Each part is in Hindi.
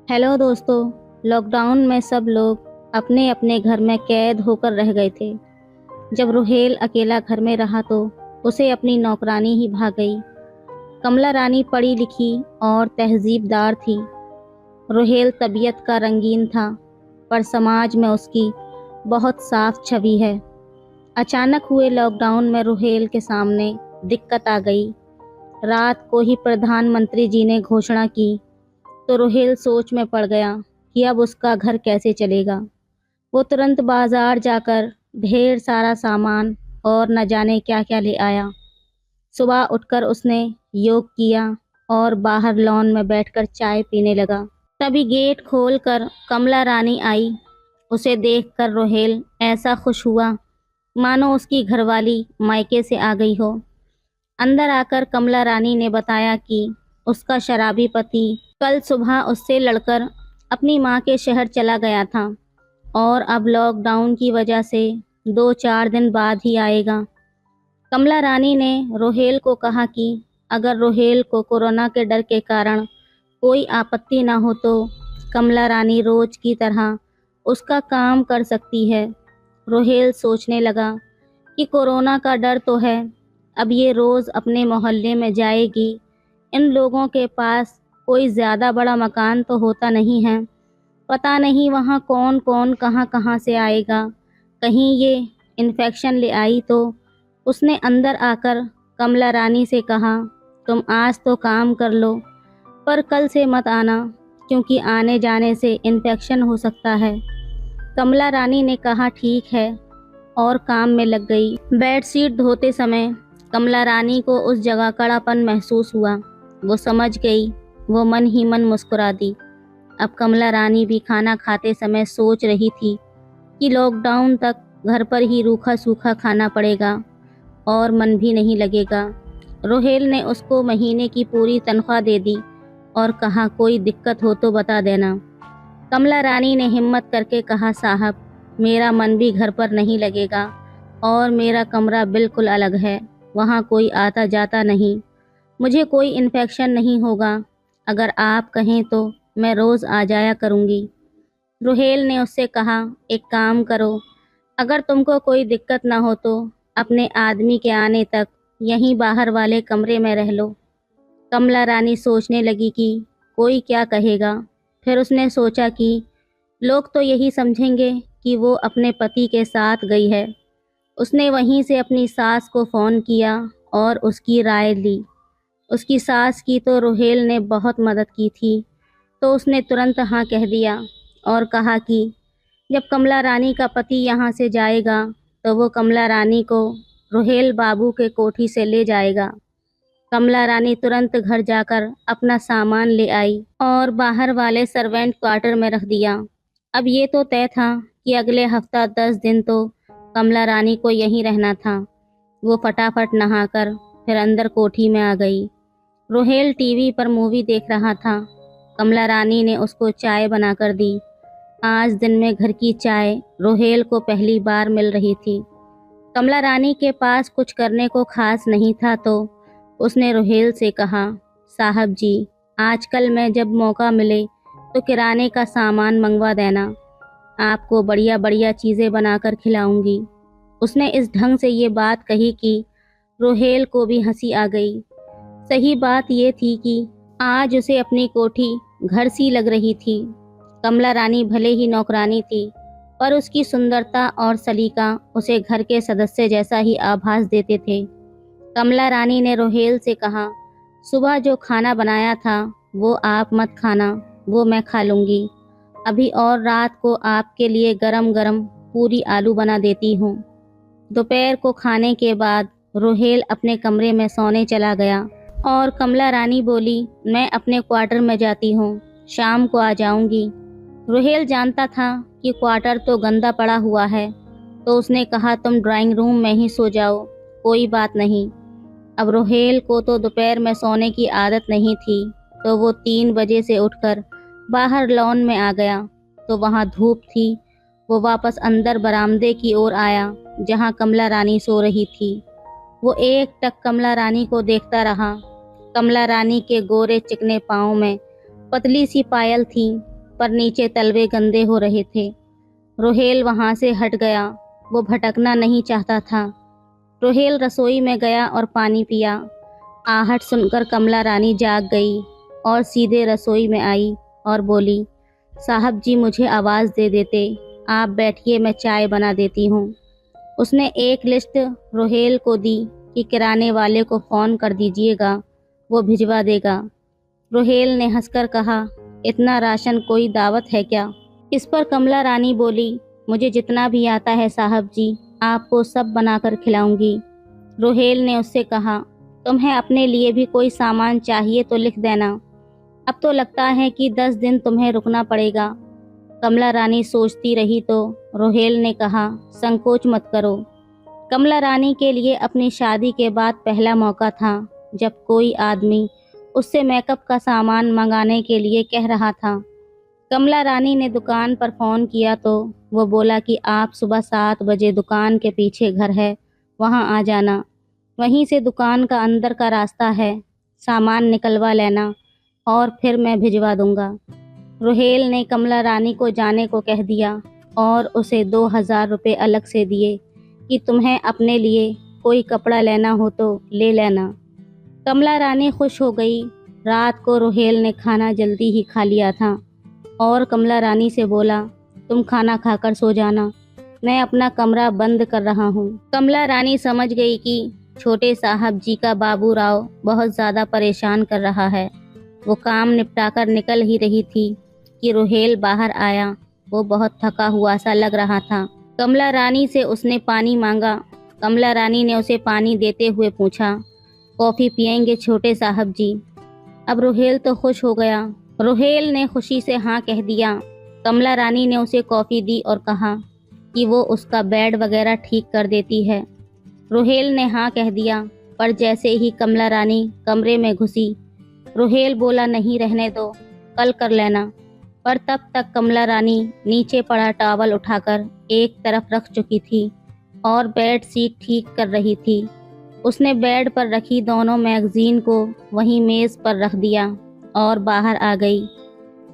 हेलो दोस्तों। लॉकडाउन में सब लोग अपने अपने घर में कैद होकर रह गए थे। जब रुहेल अकेला घर में रहा तो उसे अपनी नौकरानी ही भाग गई। कमला रानी पढ़ी लिखी और तहजीबदार थी। रुहेल तबीयत का रंगीन था, पर समाज में उसकी बहुत साफ छवि है। अचानक हुए लॉकडाउन में रुहेल के सामने दिक्कत आ गई। रात को ही प्रधानमंत्री जी ने घोषणा की तो रुहेल सोच में पड़ गया कि अब उसका घर कैसे चलेगा। वो तुरंत बाजार जाकर ढेर सारा सामान और न जाने क्या क्या ले आया। सुबह उठकर उसने योग किया और बाहर लॉन में बैठकर चाय पीने लगा। तभी गेट खोलकर कमला रानी आई। उसे देखकर रुहेल ऐसा खुश हुआ मानो उसकी घरवाली मायके से आ गई हो। अंदर आकर कमला रानी ने बताया कि उसका शराबी पति कल सुबह उससे लड़कर अपनी माँ के शहर चला गया था और अब लॉकडाउन की वजह से 2-4 दिन बाद ही आएगा। कमला रानी ने रुहेल को कहा कि अगर रुहेल को कोरोना के डर के कारण कोई आपत्ति ना हो तो कमला रानी रोज की तरह उसका काम कर सकती है। रुहेल सोचने लगा कि कोरोना का डर तो है, अब ये रोज़ अपने मोहल्ले में जाएगी। इन लोगों के पास कोई ज़्यादा बड़ा मकान तो होता नहीं है। पता नहीं वहाँ कौन कौन कहाँ कहाँ से आएगा। कहीं ये इन्फेक्शन ले आई तो। उसने अंदर आकर कमला रानी से कहा, तुम आज तो काम कर लो, पर कल से मत आना, क्योंकि आने जाने से इन्फेक्शन हो सकता है। कमला रानी ने कहा ठीक है और काम में लग गई। बेडशीट धोते समय कमला रानी को उस जगह कड़ापन महसूस हुआ। वो समझ गई। वो मन ही मन मुस्कुरा दी। अब कमला रानी भी खाना खाते समय सोच रही थी कि लॉकडाउन तक घर पर ही रूखा सूखा खाना पड़ेगा और मन भी नहीं लगेगा। रुहेल ने उसको महीने की पूरी तनख्वाह दे दी और कहा कोई दिक्कत हो तो बता देना। कमला रानी ने हिम्मत करके कहा, साहब मेरा मन भी घर पर नहीं लगेगा और मेरा कमरा बिल्कुल अलग है, वहाँ कोई आता जाता नहीं, मुझे कोई इन्फेक्शन नहीं होगा। अगर आप कहें तो मैं रोज़ आ जाया करूँगी। रुहेल ने उससे कहा, एक काम करो, अगर तुमको कोई दिक्कत ना हो तो अपने आदमी के आने तक यहीं बाहर वाले कमरे में रह लो। कमला रानी सोचने लगी कि कोई क्या कहेगा। फिर उसने सोचा कि लोग तो यही समझेंगे कि वो अपने पति के साथ गई है। उसने वहीं से अपनी सास को फ़ोन किया और उसकी राय ली। उसकी सास की तो रुहेल ने बहुत मदद की थी, तो उसने तुरंत हाँ कह दिया और कहा कि जब कमला रानी का पति यहाँ से जाएगा तो वो कमला रानी को रुहेल बाबू के कोठी से ले जाएगा। कमला रानी तुरंत घर जाकर अपना सामान ले आई और बाहर वाले सर्वेंट क्वार्टर में रख दिया। अब ये तो तय था कि अगले हफ्ता 10 दिन तो कमला रानी को यहीं रहना था। वो फटाफट नहाकर फिर अंदर कोठी में आ गई। रुहेल टीवी पर मूवी देख रहा था। कमला रानी ने उसको चाय बनाकर दी। आज दिन में घर की चाय रुहेल को पहली बार मिल रही थी। कमला रानी के पास कुछ करने को खास नहीं था तो उसने रुहेल से कहा, साहब जी आजकल मैं जब मौका मिले तो किराने का सामान मंगवा देना, आपको बढ़िया बढ़िया चीज़ें बनाकर खिलाऊंगी। उसने इस ढंग से ये बात कही कि रुहेल को भी हंसी आ गई। सही बात ये थी कि आज उसे अपनी कोठी घर सी लग रही थी। कमला रानी भले ही नौकरानी थी, पर उसकी सुंदरता और सलीका उसे घर के सदस्य जैसा ही आभास देते थे। कमला रानी ने रुहेल से कहा, सुबह जो खाना बनाया था वो आप मत खाना, वो मैं खा लूँगी अभी, और रात को आपके लिए गरम गरम पूरी आलू बना देती हूँ। दोपहर को खाने के बाद रुहेल अपने कमरे में सोने चला गया और कमला रानी बोली, मैं अपने क्वार्टर में जाती हूँ, शाम को आ जाऊँगी। रुहेल जानता था कि क्वार्टर तो गंदा पड़ा हुआ है, तो उसने कहा, तुम ड्राइंग रूम में ही सो जाओ, कोई बात नहीं। अब रुहेल को तो दोपहर में सोने की आदत नहीं थी, तो वो 3 बजे से उठकर बाहर लॉन में आ गया तो वहाँ धूप थी। वो वापस अंदर बरामदे की ओर आया जहाँ कमला रानी सो रही थी। वो एक टक कमला रानी को देखता रहा। कमला रानी के गोरे चिकने पाँव में पतली सी पायल थी पर नीचे तलवे गंदे हो रहे थे। रोहेल वहाँ से हट गया। वो भटकना नहीं चाहता था। रोहेल रसोई में गया और पानी पिया। आहट सुनकर कमला रानी जाग गई और सीधे रसोई में आई और बोली, साहब जी मुझे आवाज़ दे देते, आप बैठिए मैं चाय बना देती हूँ। उसने एक लिस्ट रोहेल को दी कि किराने वाले को फ़ोन कर दीजिएगा, वो भिजवा देगा। रोहेल ने हंसकर कहा, इतना राशन कोई दावत है क्या? इस पर कमला रानी बोली, मुझे जितना भी आता है साहब जी, आपको सब बनाकर खिलाऊंगी। रोहेल ने उससे कहा, तुम्हें अपने लिए भी कोई सामान चाहिए तो लिख देना। अब तो लगता है कि 10 दिन तुम्हें रुकना पड़ेगा। कमला रानी सोचती रही तो रोहेल ने कहा, संकोच मत करो। कमला रानी के लिए अपनी शादी के बाद पहला मौका था जब कोई आदमी उससे मेकअप का सामान मंगाने के लिए कह रहा था। कमला रानी ने दुकान पर फ़ोन किया तो वो बोला कि आप सुबह 7 बजे दुकान के पीछे घर है, वहाँ आ जाना। वहीं से दुकान का अंदर का रास्ता है, सामान निकलवा लेना और फिर मैं भिजवा दूंगा। रोहेल ने कमला रानी को जाने को कह दिया और उसे 2000 रुपये अलग से दिए कि तुम्हें अपने लिए कोई कपड़ा लेना हो तो ले लेना। कमला रानी खुश हो गई। रात को रोहेल ने खाना जल्दी ही खा लिया था और कमला रानी से बोला, तुम खाना खाकर सो जाना, मैं अपना कमरा बंद कर रहा हूँ। कमला रानी समझ गई कि छोटे साहब जी का बाबू राव बहुत ज़्यादा परेशान कर रहा है। वो काम निपटाकर निकल ही रही थी कि रोहेल बाहर आया। वो बहुत थका हुआ सा लग रहा था। कमला रानी से उसने पानी मांगा। कमला रानी ने उसे पानी देते हुए पूछा, कॉफ़ी पिएंगे छोटे साहब जी? अब रोहेल तो खुश हो गया। रोहेल ने खुशी से हाँ कह दिया। कमला रानी ने उसे कॉफ़ी दी और कहा कि वो उसका बेड वगैरह ठीक कर देती है। रोहेल ने हाँ कह दिया, पर जैसे ही कमला रानी कमरे में घुसी, रोहेल बोला, नहीं रहने दो, कल कर लेना। पर तब तक कमला रानी नीचे पड़ा टॉवल उठाकर एक तरफ रख चुकी थी और बेड शीट ठीक कर रही थी। उसने बेड पर रखी दोनों मैगजीन को वहीं मेज़ पर रख दिया और बाहर आ गई।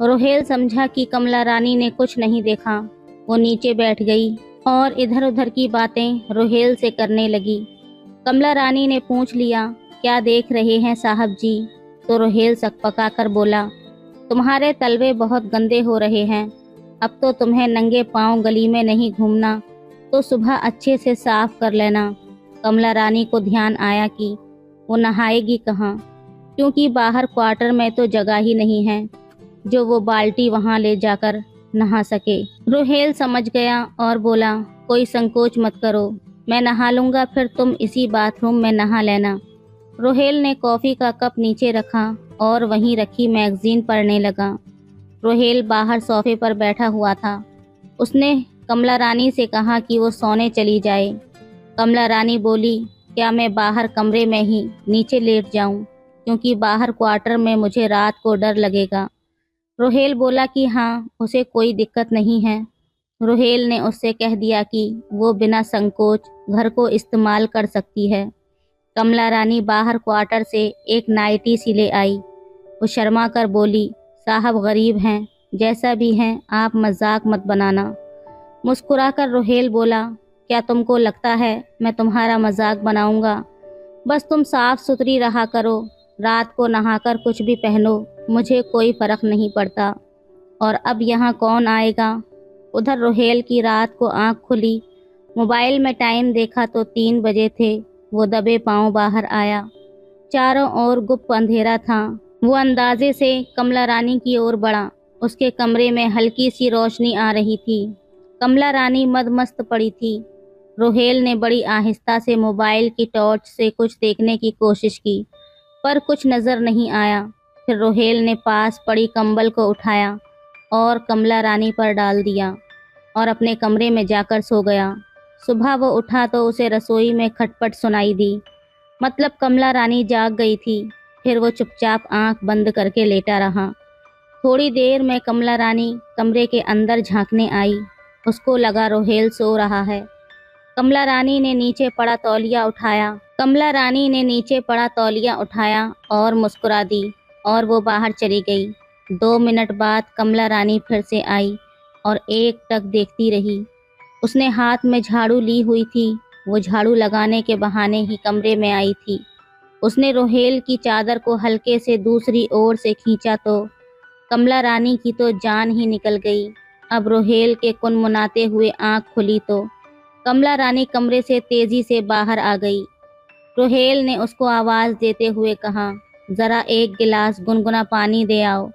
रोहेल समझा कि कमला रानी ने कुछ नहीं देखा। वो नीचे बैठ गई और इधर उधर की बातें रोहेल से करने लगी। कमला रानी ने पूछ लिया, क्या देख रहे हैं साहब जी? तो रोहेल सकपका कर बोला, तुम्हारे तलवे बहुत गंदे हो रहे हैं। अब तो तुम्हें नंगे पांव गली में नहीं घूमना, तो सुबह अच्छे से साफ कर लेना। कमला रानी को ध्यान आया कि वो नहाएगी कहाँ, क्योंकि बाहर क्वार्टर में तो जगह ही नहीं है जो वो बाल्टी वहाँ ले जाकर नहा सके। रोहेल समझ गया और बोला, कोई संकोच मत करो, मैं नहा लूँगा, फिर तुम इसी बाथरूम में नहा लेना। रोहेल ने कॉफ़ी का कप नीचे रखा और वहीं रखी मैगजीन पढ़ने लगा। रोहेल बाहर सोफे पर बैठा हुआ था। उसने कमला रानी से कहा कि वो सोने चली जाए। कमला रानी बोली, क्या मैं बाहर कमरे में ही नीचे लेट जाऊं, क्योंकि बाहर क्वार्टर में मुझे रात को डर लगेगा। रोहेल बोला कि हाँ, उसे कोई दिक्कत नहीं है। रोहेल ने उससे कह दिया कि वो बिना संकोच घर को इस्तेमाल कर सकती है। कमला रानी बाहर क्वार्टर से एक नाइटी सी ले आई। वो शर्मा कर बोली, साहब गरीब हैं, जैसा भी हैं आप मजाक मत बनाना। मुस्कुराकर रोहेल बोला, क्या तुमको लगता है मैं तुम्हारा मजाक बनाऊंगा? बस तुम साफ सुथरी रहा करो, रात को नहाकर कुछ भी पहनो, मुझे कोई फ़र्क नहीं पड़ता। और अब यहाँ कौन आएगा? उधर रोहेल की रात को आंख खुली, मोबाइल में टाइम देखा तो 3 बजे थे। वो दबे पांव बाहर आया। चारों ओर गुप्त अंधेरा था। वो अंदाजे से कमला रानी की ओर बढ़ा। उसके कमरे में हल्की सी रोशनी आ रही थी। कमला रानी मदमस्त पड़ी थी। रोहेल ने बड़ी आहिस्ता से मोबाइल की टॉर्च से कुछ देखने की कोशिश की, पर कुछ नज़र नहीं आया। फिर रोहेल ने पास पड़ी कंबल को उठाया और कमला रानी पर डाल दिया और अपने कमरे में जाकर सो गया। सुबह वो उठा तो उसे रसोई में खटपट सुनाई दी। मतलब कमला रानी जाग गई थी। फिर वो चुपचाप आंख बंद करके लेटा रहा। थोड़ी देर में कमला रानी कमरे के अंदर झांकने आई। उसको लगा रोहेल सो रहा है। कमला रानी ने नीचे पड़ा तौलिया उठाया और मुस्कुरा दी और वो बाहर चली गई। 2 मिनट बाद कमला रानी फिर से आई और एक टक देखती रही। उसने हाथ में झाड़ू ली हुई थी। वो झाड़ू लगाने के बहाने ही कमरे में आई थी। उसने रोहेल की चादर को हल्के से दूसरी ओर से खींचा तो कमला रानी की तो जान ही निकल गई। अब रोहेल के कुनमुनाते हुए आंख खुली तो कमला रानी कमरे से तेजी से बाहर आ गई। रोहेल ने उसको आवाज़ देते हुए कहा, ज़रा एक गिलास गुनगुना पानी दे आओ।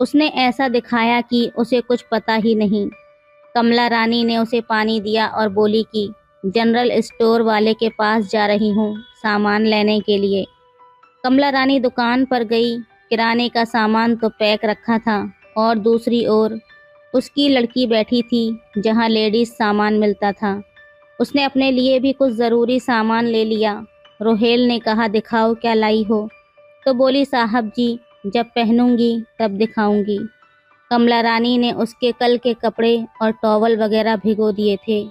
उसने ऐसा दिखाया कि उसे कुछ पता ही नहीं। कमला रानी ने उसे पानी दिया और बोली कि जनरल स्टोर वाले के पास जा रही हूँ सामान लेने के लिए। कमला रानी दुकान पर गई। किराने का सामान तो पैक रखा था और दूसरी ओर उसकी लड़की बैठी थी जहाँ लेडीज सामान मिलता था। उसने अपने लिए भी कुछ ज़रूरी सामान ले लिया। रोहेल ने कहा, दिखाओ क्या लाई हो। तो बोली, साहब जी जब पहनूंगी तब दिखाऊंगी। कमला रानी ने उसके कल के कपड़े और टॉवल वगैरह भिगो दिए थे।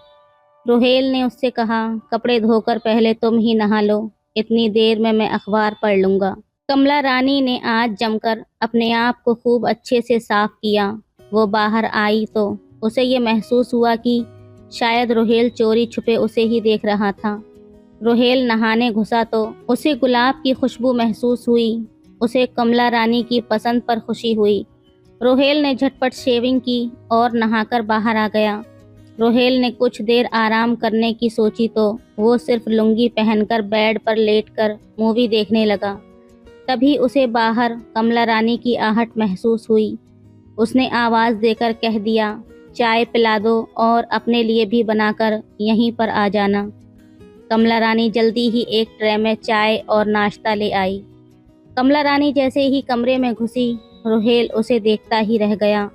रोहेल ने उससे कहा, कपड़े धोकर पहले तुम ही नहा लो, इतनी देर में मैं अखबार पढ़ लूँगा। कमला रानी ने आज जमकर अपने आप को खूब अच्छे से साफ किया। वो बाहर आई तो उसे ये महसूस हुआ कि शायद रोहेल चोरी छुपे उसे ही देख रहा था। रोहेल नहाने घुसा तो उसे गुलाब की खुशबू महसूस हुई। उसे कमला रानी की पसंद पर खुशी हुई। रोहेल ने झटपट शेविंग की और नहाकर बाहर आ गया। रोहेल ने कुछ देर आराम करने की सोची तो वो सिर्फ लुंगी पहनकर बेड पर लेटकर मूवी देखने लगा। तभी उसे बाहर कमला रानी की आहट महसूस हुई। उसने आवाज़ देकर कह दिया, चाय पिला दो और अपने लिए भी बनाकर यहीं पर आ जाना। कमला रानी जल्दी ही एक ट्रे में चाय और नाश्ता ले आई। कमला रानी जैसे ही कमरे में घुसी, रोहेल उसे देखता ही रह गया।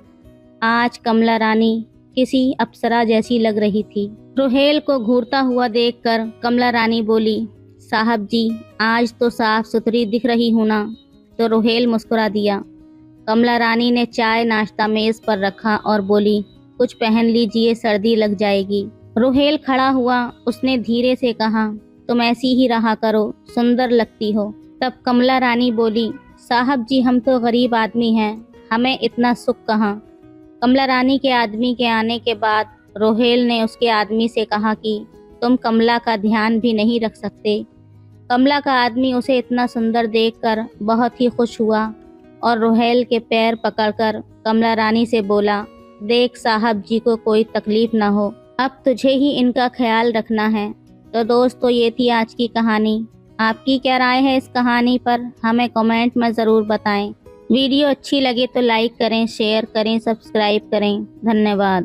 आज कमला रानी किसी अप्सरा जैसी लग रही थी। रोहेल को घूरता हुआ देखकर कमला रानी बोली, साहब जी आज तो साफ सुथरी दिख रही हूँ ना। तो रोहेल मुस्कुरा दिया। कमला रानी ने चाय नाश्ता मेज पर रखा और बोली, कुछ पहन लीजिए, सर्दी लग जाएगी। रोहेल खड़ा हुआ। उसने धीरे से कहा, तुम ऐसी ही रहा करो, सुंदर लगती हो। तब कमला रानी बोली, साहब जी हम तो गरीब आदमी हैं, हमें इतना सुख कहाँ। कमला रानी के आदमी के आने के बाद रोहेल ने उसके आदमी से कहा कि तुम कमला का ध्यान भी नहीं रख सकते। कमला का आदमी उसे इतना सुंदर देखकर बहुत ही खुश हुआ और रोहेल के पैर पकड़कर कमला रानी से बोला, देख साहब जी को कोई तकलीफ ना हो, अब तुझे ही इनका ख्याल रखना है। तो दोस्तों ये थी आज की कहानी। आपकी क्या राय है इस कहानी पर, हमें कमेंट में ज़रूर बताएं। वीडियो अच्छी लगे तो लाइक करें, शेयर करें, सब्सक्राइब करें। धन्यवाद।